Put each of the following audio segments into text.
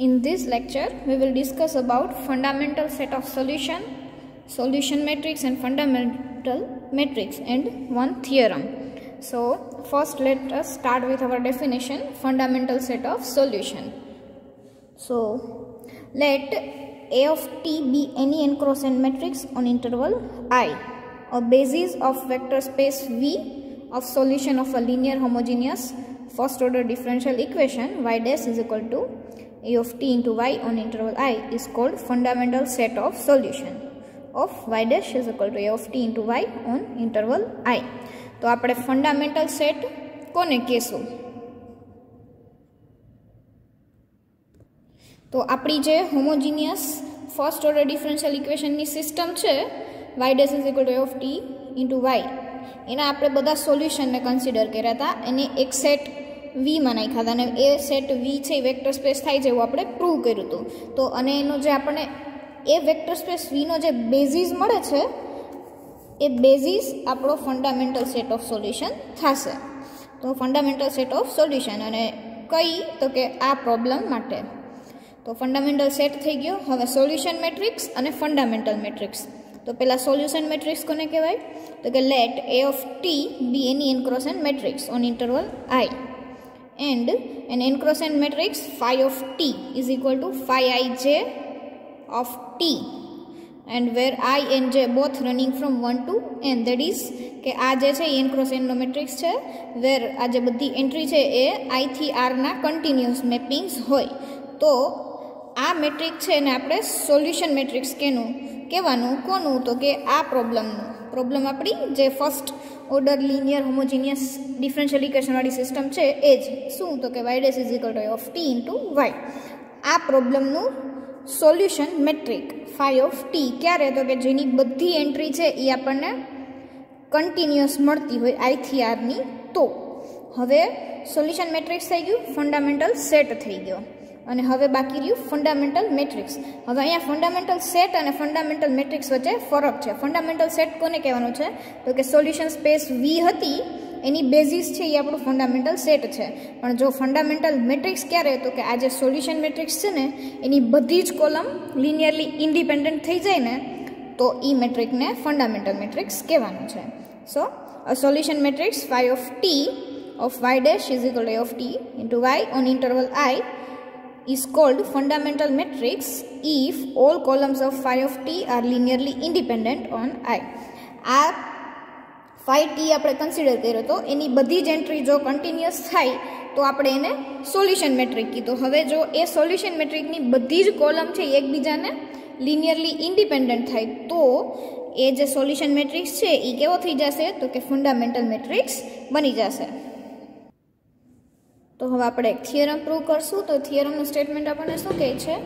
In this lecture, we will discuss about fundamental set of solution matrix and fundamental matrix and one theorem. So, first let us start with our definition, fundamental set of solution. So, let A of t be any n cross n matrix on interval I, a basis of vector space V of solution of a linear homogeneous first order differential equation y dash is equal to A of t into y on interval I is called fundamental set of solution of y dash is equal to A of t into y on interval I. तो આપણે fundamental set કોને કહેશું? તો આપણી જે homogeneous first order differential ઇક્વેશનની system છે y dash is equal to A of t into y, એના આપણે બધા સોલ્યુશનને કન્સિડર કર્યા હતા, એને એક સેટ વી માં નાખ્યા હતા અને એ સેટ વી છે એ વેક્ટર સ્પેસ થાય છે એવું આપણે પ્રૂવ કર્યું હતું. તો અને એનો જે આપણને એ વેક્ટર સ્પેસ વીનો જે બેઝિસ મળે છે એ બેઝિસ આપણો ફંડામેન્ટલ સેટ ઓફ સોલ્યુશન થશે. તો ફંડામેન્ટલ સેટ ઓફ સોલ્યુશન અને કઈ તો કે આ પ્રોબ્લેમ માટે. તો ફંડામેન્ટલ સેટ થઈ ગયો. હવે સોલ્યુશન મેટ્રિક્સ અને ફંડામેન્ટલ મેટ્રિક્સ. તો પહેલા સોલ્યુશન મેટ્રિક્સ કોને કહેવાય? તો કે late A of t be any n cross n matrix on interval I and an n cross n matrix phi of t is equal to phi ij of t and where I and j both running from 1 to n, that is કે આ જે છે n cross n નો matrix છે where આ જે બધી entry છે એ I થી R ના કન્ટિન્યુઅસ મેપિંગ્સ હોય. તો આ મેટ્રિક્સ છે ને આપણે સોલ્યુશન મેટ્રિક્સ કેનું કહેવાનું? કોનું? તો કે આ પ્રોબ્લેમ આપણી જે first order linear homogeneous differential equation વાળી સિસ્ટમ છે એ જ. શું? તો કે y dash is equal to A of t into y. આ પ્રોબ્લેમનું solution matrix phi of t ક્યારે? તો કે જેની બધી એન્ટ્રી છે એ આપણને કન્ટિન્યુઅસ મળતી હોય I થી R ની. તો હવે સોલ્યુશન મેટ્રિક્સ થઈ ગયું, ફંડામેન્ટલ સેટ થઈ ગયો અને હવે બાકી રહ્યું ફંડામેન્ટલ મેટ્રિક્સ. હવે અહીંયા ફંડામેન્ટલ સેટ અને ફંડામેન્ટલ મેટ્રિક્સ વચ્ચે ફરક છે. ફંડામેન્ટલ સેટ કોને કહેવાનું છે? તો કે સોલ્યુશન સ્પેસ વી હતી એની બેઝિસ છે એ આપણું ફંડામેન્ટલ સેટ છે. પણ જો ફંડામેન્ટલ મેટ્રિક્સ ક્યારે? તો કે આ જે સોલ્યુશન મેટ્રિક્સ છે ને એની બધી જ કોલમ લિનિયરલી ઇન્ડિપેન્ડન્ટ થઈ જાય ને તો એ મેટ્રિકને ફંડામેન્ટલ મેટ્રિક્સ કહેવાનું છે. સો a solution matrix phi of t of y dash is equal to A of t into y on interval I is called fundamental matrix if all columns of phi of t are linearly independent on I. આ phi t આપણે consider કર્યો તો એની બધી જ entry જો continuous થાય તો આપણે એને સોલ્યુશન મેટ્રિક કીધું. હવે જો એ સોલ્યુશન મેટ્રિકની બધી જ કોલમ છે એકબીજાને લિનિયરલી ઇન્ડિપેન્ડન્ટ થાય તો એ જે સોલ્યુશન મેટ્રિક્સ છે એ કેવો થઈ જશે? તો કે ફંડામેન્ટલ મેટ્રિક્સ બની જશે. તો હવે આપણે એક થિયરમ પ્રૂવ કરશું. તો થિયરમનું સ્ટેટમેન્ટ આપણને શું કહે છે?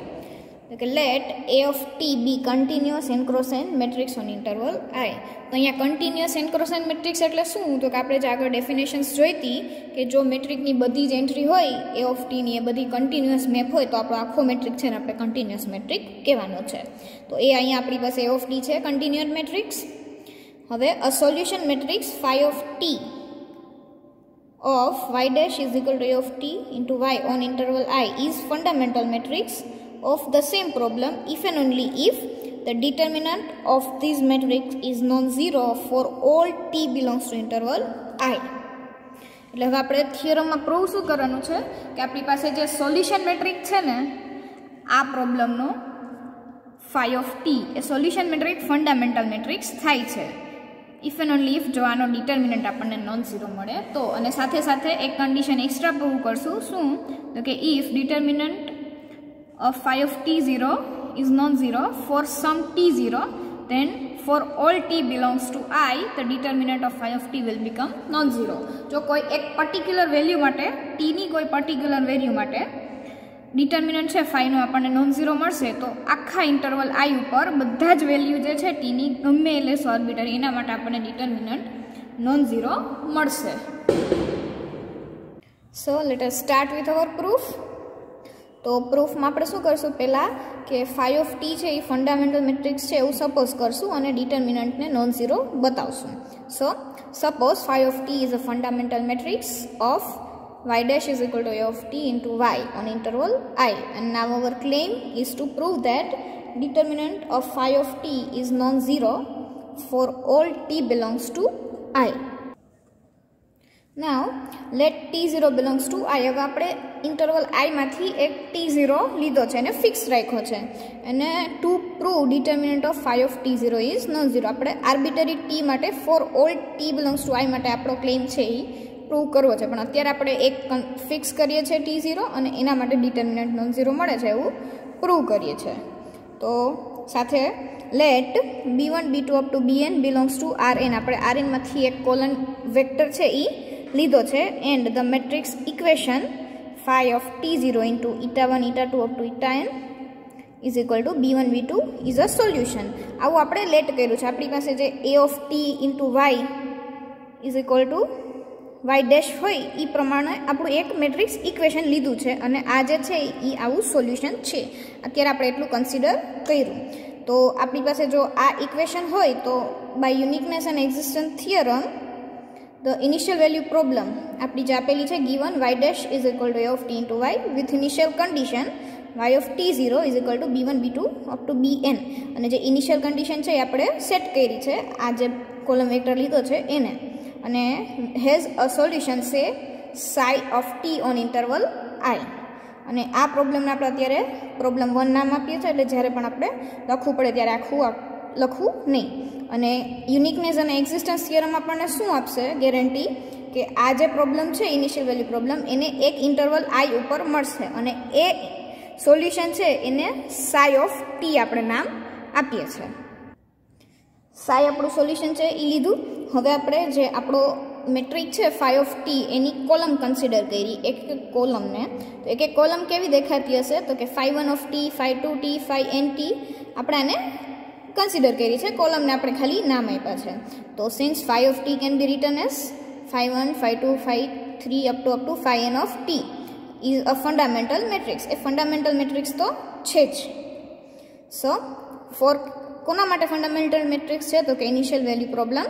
તો કે late A of t be continuous n cross n matrix on interval I. તો અહીંયા continuous n cross n matrix એટલે શું? તો કે આપણે જે આગળ ડેફિનેશન્સ જોઈતી કે જો મેટ્રિકની બધી જ એન્ટ્રી હોય A of t ની એ બધી કન્ટિન્યુઅસ મેપ હોય તો આપણો આખો મેટ્રિક છે ને આપણે કન્ટિન્યુઅસ મેટ્રિક કહેવાનો છે. તો એ અહીંયા આપણી પાસે A of t છે કન્ટિન્યુઅસ મેટ્રિક્સ. હવે અ solution matrix phi of t of y dash is equal to A of t into y on interval I is fundamental matrix of the same problem if and only if the determinant of this matrix is non-zero for all t belongs to interval I. એટલે હવે આપણે થિયરમમાં prove શું કરવાનું છે કે આપણી પાસે જે સોલ્યુશન મેટ્રિક છે ને આ પ્રોબ્લેમનો phi of t એ સોલ્યુશન મેટ્રિક ફંડામેન્ટલ મેટ્રિક્સ થાય છે ઇફ એન્ડ ઓનલી ઇફ જો આનો ડિટર્મિનન્ટ આપણને નોન ઝીરો મળે તો. અને સાથે સાથે એક કન્ડિશન એક્સ્ટ્રા પ્રૂવ કરશું. શું? તો કે if determinant of phi of t0 is non-zero for some t0 then for all t belongs to I the determinant of phi of t will become non-zero. જો કોઈ એક પર્ટિક્યુલર વેલ્યુ માટે t ની કોઈ પર્ટિક્યુલર વેલ્યુ માટે determinant છે phi નો આપણને non zero મળશે તો આખા ઇન્ટરવલ I ઉપર બધા જ વેલ્યુ જે છે t ની ગમે એ લેશો આર્બિટરી એના માટે આપણને ડિટર્મિનન્ટ નોન ઝીરો મળશે. So let us start with our proof. તો પ્રૂફમાં આપણે શું કરશું? પહેલાં કે phi of t છે એ ફંડામેન્ટલ મેટ્રિક્સ છે એવું સપોઝ કરશું અને ડિટર્મિનન્ટને નોન ઝીરો બતાવશું. સો suppose phi of t is a fundamental matrix of y dash is equal to a of t into y on interval I. And now our claim is to prove that determinant of phi of t is non-zero for all t belongs to I. Now let t0 belongs to I. હવે આપણે interval I માંથી એક t0 લીધો છે અને fix રાખ્યો છે અને two prove determinant of phi of t0 is non-zero. આપણે આર્બિટરી t માટે four all t belongs to I માટે આપણો ક્લેમ છે એ પ્રૂવ કરવો છે, પણ અત્યારે આપણે એક ફિક્સ કરીએ છીએ t0 અને એના માટે ડિટર્મિનન્ટ non-zero મળે છે એવું પ્રૂવ કરીએ છીએ. તો સાથે let b1 b2 up to bn belongs to Rn. આપણે Rn માંથી એક કોલન વેક્ટર છે એ લીધો છે and the matrix equation phi of t0 into eta1 eta2 up to eta n is equal to b1 b2 is a solution. આવું આપણે late કર્યું છે. આપણી પાસે જે a of t into y is equal to y dash હોય એ પ્રમાણે આપણું એક મેટ્રિક્સ ઇક્વેશન લીધું છે અને આ જે છે એ આવું સોલ્યુશન છે. અત્યારે આપણે એટલું કન્સિડર કર્યું. તો આપણી પાસે જો આ ઇક્વેશન હોય તો by uniqueness and existence theorem the initial value problem આપણી જે આપેલી છે given y dash is equal to a of t into y with initial condition y of t0 is equal to b1 b2 up to bn. અને જે initial condition છે એ આપણે set કરી છે આ જે કોલમ વેક્ટર લીધો છે એને, અને હેઝ અ સોલ્યુશન સે psi of t on interval I. અને આ પ્રોબ્લેમને આપણે અત્યારે પ્રોબ્લેમ 1 નામ આપીએ છીએ, એટલે જ્યારે પણ આપણે લખવું પડે ત્યારે આખું લખવું નહીં. અને યુનિકનેસ અને એક્ઝિસ્ટન્સ થિયરમ આપણને શું આપશે ગેરંટી કે આ જે પ્રોબ્લેમ છે ઇનિશિયલ વેલ્યુ પ્રોબ્લેમ એને એક ઇન્ટરવલ I ઉપર મળશે અને એ સોલ્યુશન છે એને psi of t આપણે નામ આપીએ છીએ. psi આપણું સોલ્યુશન છે એ લીધું. હવે આપણે જે આપણો મેટ્રિક છે phi of t any column consider કરી એક કોલમને. તો એક કોલમ કેવી દેખાતી હશે તો કે phi1 of t, phi2t, phi_nt આપણે આને કન્સિડર કરી છે, કોલમને આપણે ખાલી નામ આપ્યા છે. તો since phi of t can be return as phi1, phi2, phi3 up to phi_n of t is a fundamental matrix. A fundamental matrix તો છે જ. સો ફોર કોના માટે ફંડામેન્ટલ મેટ્રિક્સ છે તો કે initial value problem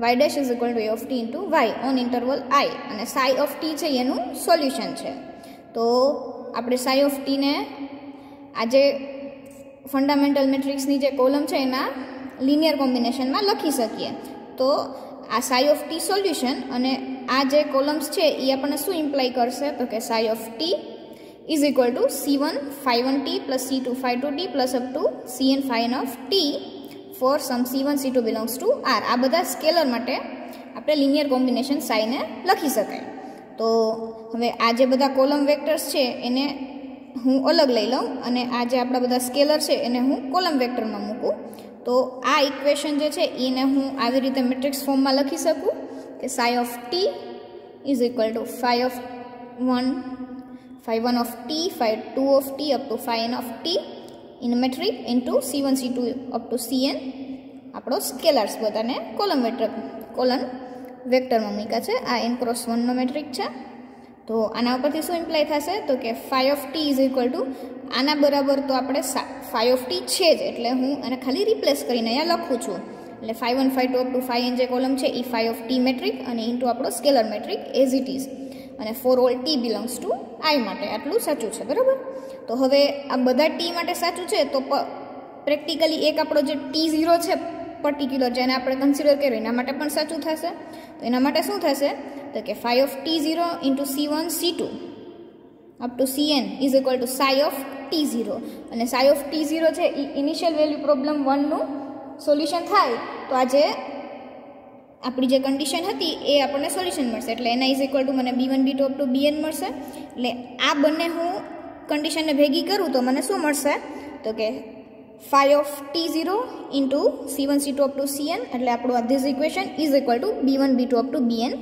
y dash is equal to a of t into y on interval I અને psi of t છે એનું સોલ્યુશન છે. તો આપણે psi of t ને આજે ફંડામેન્ટલ મેટ્રિક્સની જે કોલમ છે એના લિનિયર કોમ્બિનેશનમાં લખી શકીએ. તો આ psi of t સોલ્યુશન અને આ જે કોલમ્સ છે એ આપણને શું ઇમ્પ્લાય કરશે તો કે psi of t is equal to c1 phi1t plus c2 phi2t plus up to cn phi_n of t for some c1 c2 belongs to R. આ બધા સ્કેલર માટે આપણે લિનિયર કોમ્બિનેશન psi ને લખી શકાય. તો હવે આ જે બધા કોલમ વેક્ટર્સ છે એને હું અલગ લઈ લઉં અને આ જે આપણા બધા સ્કેલર છે એને હું કોલમ વેક્ટરમાં મૂકું. તો આ ઇક્વેશન જે છે એને હું આવી રીતે મેટ્રિક્સ ફોર્મમાં લખી શકું કે psi of t is equal to phi1 of t, phi2 of t up to phi_n of t in metric into c1 c2 up to cn આપણો સ્કેલર્સ બધાને કોલમ વેક્ટરમાં મૂક્યા છે. આ n×1 નો મેટ્રિક છે. તો આના ઉપરથી શું ઇમ્પ્લાય થશે તો કે phi of t is equal to આના બરાબર તો આપણે phi of t છે જ, એટલે હું આને ખાલી રિપ્લેસ કરીને અહીંયા લખું છું. એટલે phi1 phi2 up to phi_n જે કોલમ છે એ phi of t મેટ્રિક અને ઇન્ટુ આપણો scalar matrix as it is અને for all t belongs to I માટે આટલું સાચું છે, બરાબર. તો હવે આ બધા t માટે સાચું છે તો પ્રેક્ટિકલી એક આપણો જે t0 છે પર્ટિક્યુલર જેને આપણે કન્સિડર કર્યું એના માટે પણ સાચું થશે. તો એના માટે શું થશે તો કે phi of t0 into c1 c2 up to cn is equal to psi of t0 અને psi of t0 છે એ ઇનિશિયલ વેલ્યુ પ્રોબ્લેમ 1 નું સોલ્યુશન થાય તો આ જે આપણી જે કન્ડિશન હતી એ આપણને સોલ્યુશન મળશે. એટલે એના ઇઝ ઇક્વલ ટુ મને b1 b2 up to bn મળશે. એટલે આ બંને હું કન્ડિશનને ભેગી કરું તો મને શું મળશે તો કે phi of t0 into c1 c2 up to cn એટલે આપણું આ this equation is equal two b1 b2 up to bn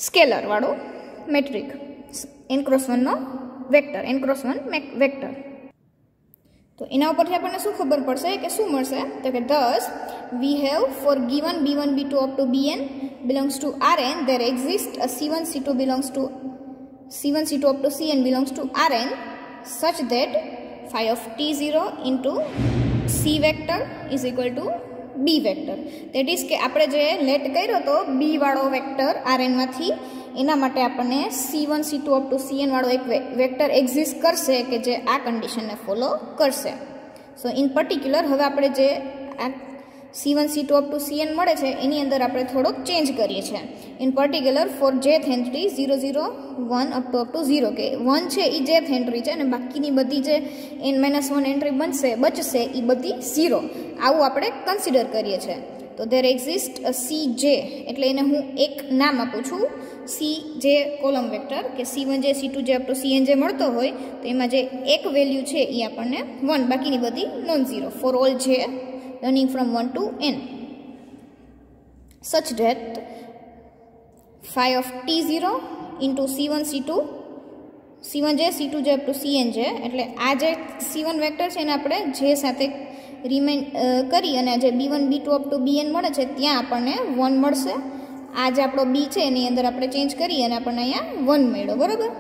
scalar વાળો મેટ્રિક n×1 નો વેક્ટર n×1 વેક્ટર. તો એના ઉપરથી આપણને શું ખબર પડશે કે શું મળશે તો કે thus we have for given b1 b2 up to bn belongs to Rn there exists a c1 c2 up to cn belongs to Rn such that phi of t0 into c vector is equal to b vector. that is કે આપણે જે late કર્યો તો b વાળો vector Rn માંથી એના માટે આપણને C1 C2 up to Cn વાળો એક વેક્ટર એક્ઝિસ્ટ કરશે કે જે આ કન્ડિશનને ફોલો કરશે. સો ઇન પર્ટિક્યુલર હવે આપણે જે આ C1 C2 up to Cn મળે છે એની અંદર આપણે થોડોક ચેન્જ કરીએ છીએ. In particular for jth entry 0 0 1 up to 0 કે 1 છે એ jth એન્ટ્રી છે અને બાકીની બધી જે n-1 એન્ટ્રી બચશે એ બધી 0 આવું આપણે કન્સિડર કરીએ છીએ. તો ધેર એક્ઝિસ્ટ Cj એટલે એને હું એક નામ આપું છું Cj કોલમ વેક્ટર કે C1j C2j up to Cnj મળતો હોય તો એમાં જે એક વેલ્યુ છે એ આપણને 1 બાકીની બધી non zero four all j running from 1 to n such that phi of t0 into C1 C2 C1j C2j up to Cnj એટલે આ જે C1 વેક્ટર છે એને આપણે j સાથે રિમેઇન કરી અને જે b1 b2 up to bn મળે છે ત્યાં આપણને 1 મળશે. આ જે આપણો b છે એની અંદર આપણે ચેન્જ કરી અને આપણને અહીંયા 1 મળ્યો. બરાબર.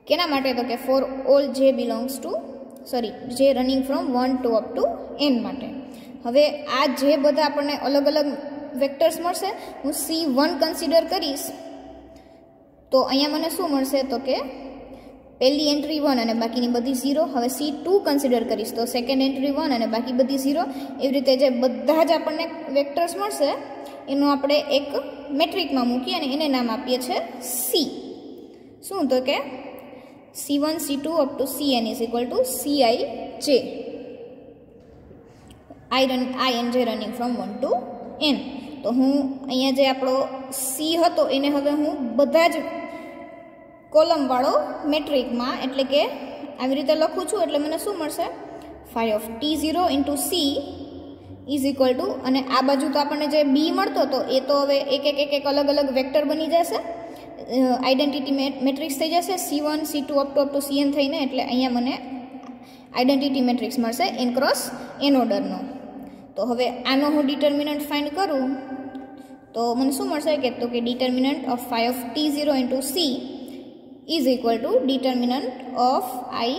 કેના માટે તો કે for all j belongs to જે running from 1 to up to n માટે. હવે આ જે બધા આપણને અલગ અલગ વેક્ટર્સ મળશે હું C1 કન્સિડર કરીશ તો અહીંયા મને શું મળશે તો કે પહેલી એન્ટ્રી 1 અને બાકીની બધી 0. હવે C2 કન્સિડર કરીશ તો સેકન્ડ એન્ટ્રી 1 અને બાકી બધી 0. એવી રીતે જે બધા જ આપણને વેક્ટર્સ મળશે એનું આપણે એક મેટ્રિકમાં મૂકીએ અને એને નામ આપીએ છીએ C. શું તો કે C1 C2 up to Cn is equal to Cij ij running from 1 to n. તો હું અહીંયા જે આપણો C હતો એને હવે હું બધા જ કોલમવાળો મેટ્રિકમાં એટલે કે આવી રીતે લખું છું એટલે મને શું મળશે phi of t0 into C is equal to અને આ બાજુ તો આપણને જે b મળતો હતો એ તો હવે એક અલગ અલગ વેક્ટર બની જશે આઈડેન્ટિટી મેટ્રિક્સ થઈ જશે C1 C2 up to Cn થઈને એટલે અહીંયા મને આઈડેન્ટિટી મેટ્રિક્સ મળશે n ક્રોસ n ઓર્ડરનો. તો હવે આનો હું ડિટર્મિનન્ટ ફાઇન્ડ કરું તો મને શું મળશે કે તો કે determinant of phi of t0 into C is equal to determinant of I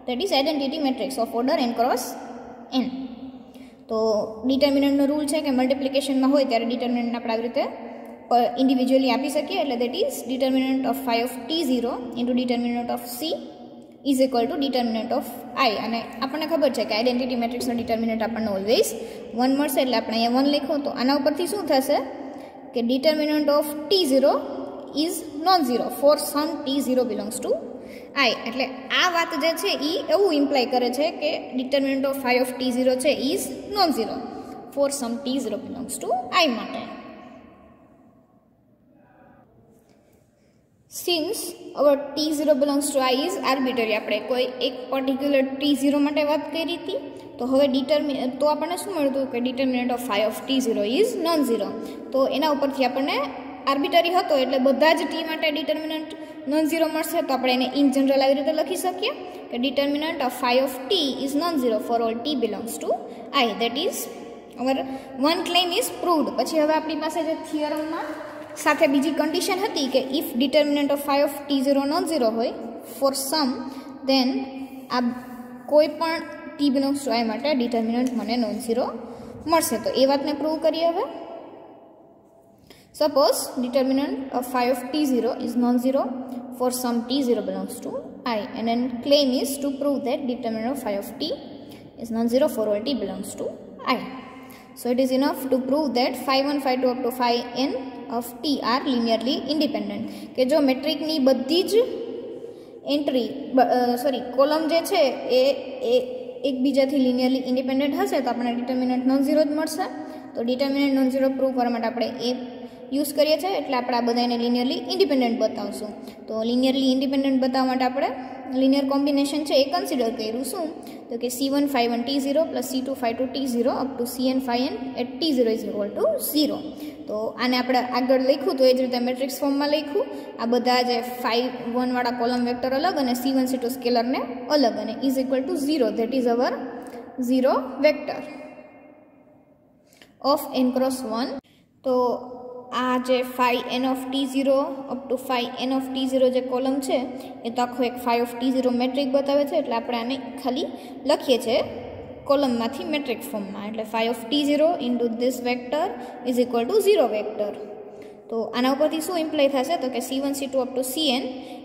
that is identity matrix of order n cross n. તો ડિટર્મિનન્ટનો રૂલ છે કે મલ્ટિપ્લિકેશનમાં હોય ત્યારે ડિટર્મિનન્ટ આપણે આવી રીતે ઇન્ડિવિજ્યુઅલી આપી શકીએ એટલે that is determinant of phi of t0 into determinant of C is equal two determinant of I. અને આપણને ખબર છે કે આઈડેન્ટિટી મેટ્રિક્સનો ડિટર્મિનન્ટ આપણને ઓલવેઝ 1 મળશે એટલે આપણે અહીંયા 1 લખ્યું. તો આના ઉપરથી શું થશે કે determinant of t0 is non zero for some t0 belongs to I. એટલે આ વાત જે છે એ એવું ઇમ્પ્લાય કરે છે કે determinant of phi of t0 છે is non zero for some t0 belongs to I માટે. Since our t0 belongs to I is arbitrary આપણે કોઈ એક પર્ટિક્યુલર t0 માટે વાત કરી હતી તો હવે તો આપણને શું મળતું કે determinant of phi of t0 is non zero. તો એના ઉપરથી આપણને આર્બિટરી હતો એટલે બધા જ t માટે ડિટર્મિનન્ટ નોન ઝીરો મળશે તો આપણે એને ઇન જનરલ આવી રીતે લખી શકીએ કે determinant of phi of t is non zero four all t belongs to I. That is our one claim is proved. પછી હવે આપણી પાસે જે થિયરમમાં સાથે બીજી કન્ડિશન હતી કે if determinant of phi of t0 non zero હોય ફોર સમ દેન આ કોઈ પણ t બિલોંગ્સ ટુ I માટે ડિટર્મિનન્ટ મને નોન ઝીરો મળશે. તો એ વાતને પ્રૂવ કરીએ. હવે suppose determinant of phi of t0 is non-zero for some t0 belongs to I and then claim is to prove that determinant of phi of t is non-zero for all t belongs to I. So it is enough to prove that phi 1 phi 2 up to phi n of t are linearly independent. કે જો મેટ્રિકની બધી જ column જે છે એ એકબીજાથી linearly independent હશે તો આપણને ડિટર્મિનન્ટ નોન ઝીરો જ મળશે. તો ડિટર્મિનન્ટ નોન ઝીરો પ્રૂવ કરવા માટે આપણે એ યુઝ કરીએ છીએ એટલે આપણે આ બધાને લિનિયરલી ઇન્ડિપેન્ડન્ટ બતાવશું. તો લિનિયરલી ઇન્ડિપેન્ડન્ટ બતાવવા માટે આપણે લિનિયર કોમ્બિનેશન છે એ કન્સિડર કર્યું. શું તો કે C1 phi 1 t0 plus C2 phi 2 t0 up to Cn phi n at t0 is equal to 0. તો આને આપણે આગળ લખ્યું તો એ જ રીતે મેટ્રિક્સ ફોર્મમાં લખ્યું. આ બધા જે phi 1 વાળા કોલમ વેક્ટર અલગ અને C1 C2 સ્કેલરને અલગ અને is equal two 0 that is our 0 vector of n cross 1. તો આ જે phi n of t0 up to phi n of t0 જે કોલમ છે એ તો આખો એક phi of t0 મેટ્રિક બતાવે છે એટલે આપણે આને ખાલી લખીએ છીએ કોલમમાંથી મેટ્રિક ફોર્મમાં એટલે phi of t0 into this vector is equal two 0 vector. તો તો આના ઉપરથી શું ઇમ્પ્લાય થશે તો કે C1 C2 up to Cn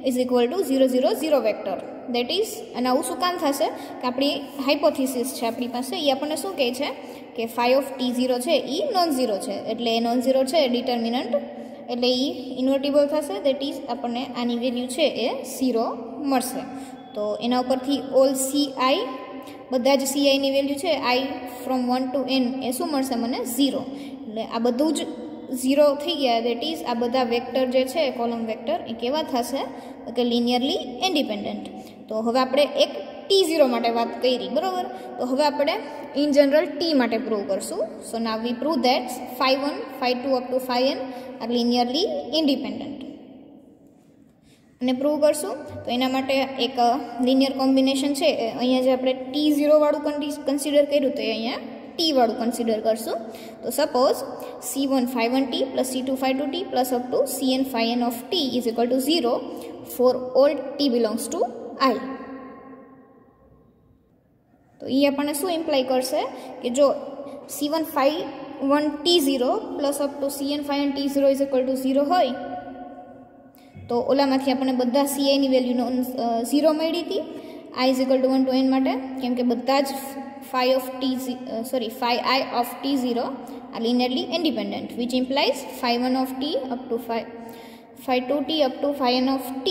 is equal two 0 0 0 vector. That is અને આવું શું કામ થશે કે આપણી હાઇપોથિસિસ છે આપણી પાસે એ આપણને શું કહે છે કે phi ઓફ t0 છે એ નોન ઝીરો છે, એટલે એ નોન ઝીરો છે ડિટર્મિનન્ટ, એટલે એ ઇન્વર્ટિબલ થશે. દેટ ઇઝ આપણને આની વેલ્યુ છે એ 0 મળશે. તો એના ઉપરથી ઓલ ci બધા જ ci ની વેલ્યુ છે i ફ્રોમ 1 ટુ n એ શું મળશે મને 0. એટલે આ બધું જ 0 થઈ ગયા. દેટ ઇઝ આ બધા વેક્ટર જે છે કોલમ વેક્ટર એ કેવા થશે કે લિનિયરલી ઇન્ડિપેન્ડન્ટ. તો હવે આપણે એક t0 માટે વાત કરી, બરાબર. તો હવે આપણે ઇન જનરલ t માટે પ્રૂવ કરશું. So now we prove that phi1 phi2 up to phi n are linearly independent. અને પ્રૂવ કરશું તો એના માટે એક લિનિયર કોમ્બિનેશન છે અહીંયા જે આપણે t0 વાળું કન્સિડર કર્યું તો અહીંયા t વાળું કન્સિડર કરશું. તો suppose c1 phi1t plus c2 phi2t plus up to cn phi n of t is equal two 0 four all t belongs to i. તો એ આપણને શું ઇમ્પ્લાય કરશે કે જો c1 phi1 t0 plus up to cn phi n t0 is equal two 0 હોય તો ઓલામાંથી આપણને બધા ci ની વેલ્યુનો 0 મળી હતી i is equal to 1 to n માટે, કેમ કે બધા જ phi i of t0 are linearly independent, which implies phi1 of t up to phi2t up to phi n of t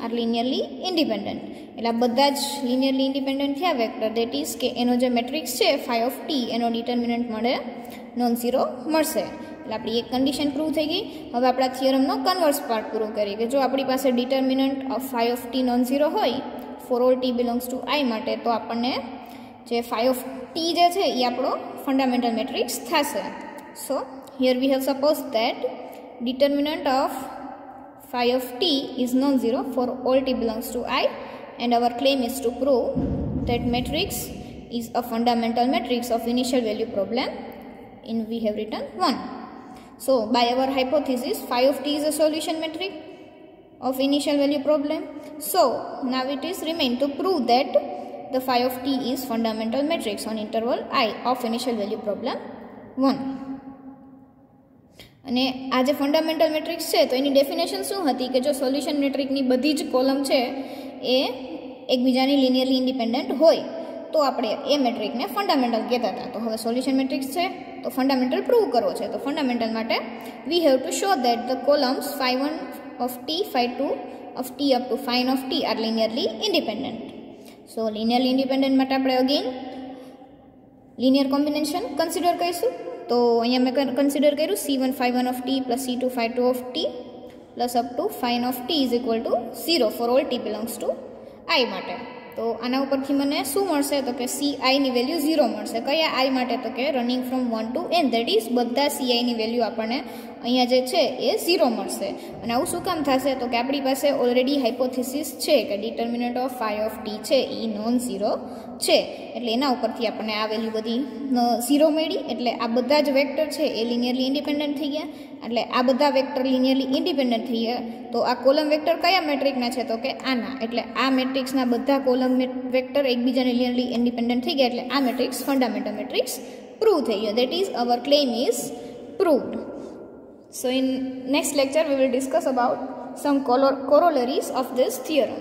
are linearly independent. એટલે બધા જ linearly independent થયા vector. That is કે એનો જે મેટ્રિક્સ છે phi of t એનો determinant મળે નોન ઝીરો મળશે. એટલે આપણી એક કન્ડિશન પ્રૂવ થઈ ગઈ. હવે આપણા થિયરમનો કન્વર્સ પાર્ટ પ્રૂવ કરીએ કે જો આપણી પાસે determinant of phi of t non zero હોય for all t belongs to i માટે, તો આપણને જે phi of t જે છે એ આપણો ફંડામેન્ટલ મેટ્રિક્સ થશે. સો here we have suppose that determinant of phi of t is non-zero for all t belongs to I, and our claim is to prove that matrix is a fundamental matrix of initial value problem, and we have written 1. So by our hypothesis phi of t is a solution matrix of initial value problem. So now it is remain to prove that the phi of t is fundamental matrix on interval I of initial value problem 1. અને આ જે fundamental matrix છે તો એની definition શું હતી કે જો solution મેટ્રિકની બધી જ કોલમ છે એ એકબીજાની લિનિયરલી ઇન્ડિપેન્ડન્ટ હોય તો આપણે એ મેટ્રિકને ફંડામેન્ટલ કહેતા હતા. તો હવે સોલ્યુશન મેટ્રિક્સ છે તો ફંડામેન્ટલ પ્રૂવ કરવો છે. તો ફંડામેન્ટલ માટે we have to show that the columns phi1 of t, phi2 of t up to phi n of t are linearly independent. So linearly independent માટે આપણે અગેન લિનિયર કોમ્બિનેશન કન્સિડર કરીશું. તો અહીંયા મેં કન્સિડર કર્યું c1 phi1 of t plus c2 phi2 of t plus up to phi n of t is equal two 0 four all t belongs to i માટે. તો આના ઉપરથી મને શું મળશે તો કે ci ની વેલ્યુ 0 મળશે. કયા i માટે તો કે running from 1 to n, that is બધા ci ની વેલ્યુ આપણને અહીંયા જે છે એ 0 મળશે. અને આવું શું કામ થશે તો કે આપણી પાસે ઓલરેડી હાઇપોથિસિસ છે કે determinant of phi of t છે એ નોન ઝીરો છે, એટલે એના ઉપરથી આપણને આ વેલ્યુ બધી 0 મળી. એટલે આ બધા જ વેક્ટર છે એ લિનિયરલી ઇન્ડિપેન્ડન્ટ થઈ ગયા. એટલે આ બધા વેક્ટર લિનિયરલી ઇન્ડિપેન્ડન્ટ થઈ ગયા. તો આ કોલમ વેક્ટર કયા મેટ્રિકના છે તો કે આના. એટલે આ મેટ્રિક્સના બધા કોલમ વેક્ટર એકબીજાને લિનિયરલી ઇન્ડિપેન્ડન્ટ થઈ ગયા. એટલે આ મેટ્રિક્સ ફંડામેન્ટલ મેટ્રિક્સ પ્રૂવ થઈ ગયો. That is our claim is proved. So in next lecture we will discuss about some corollaries of this theorem.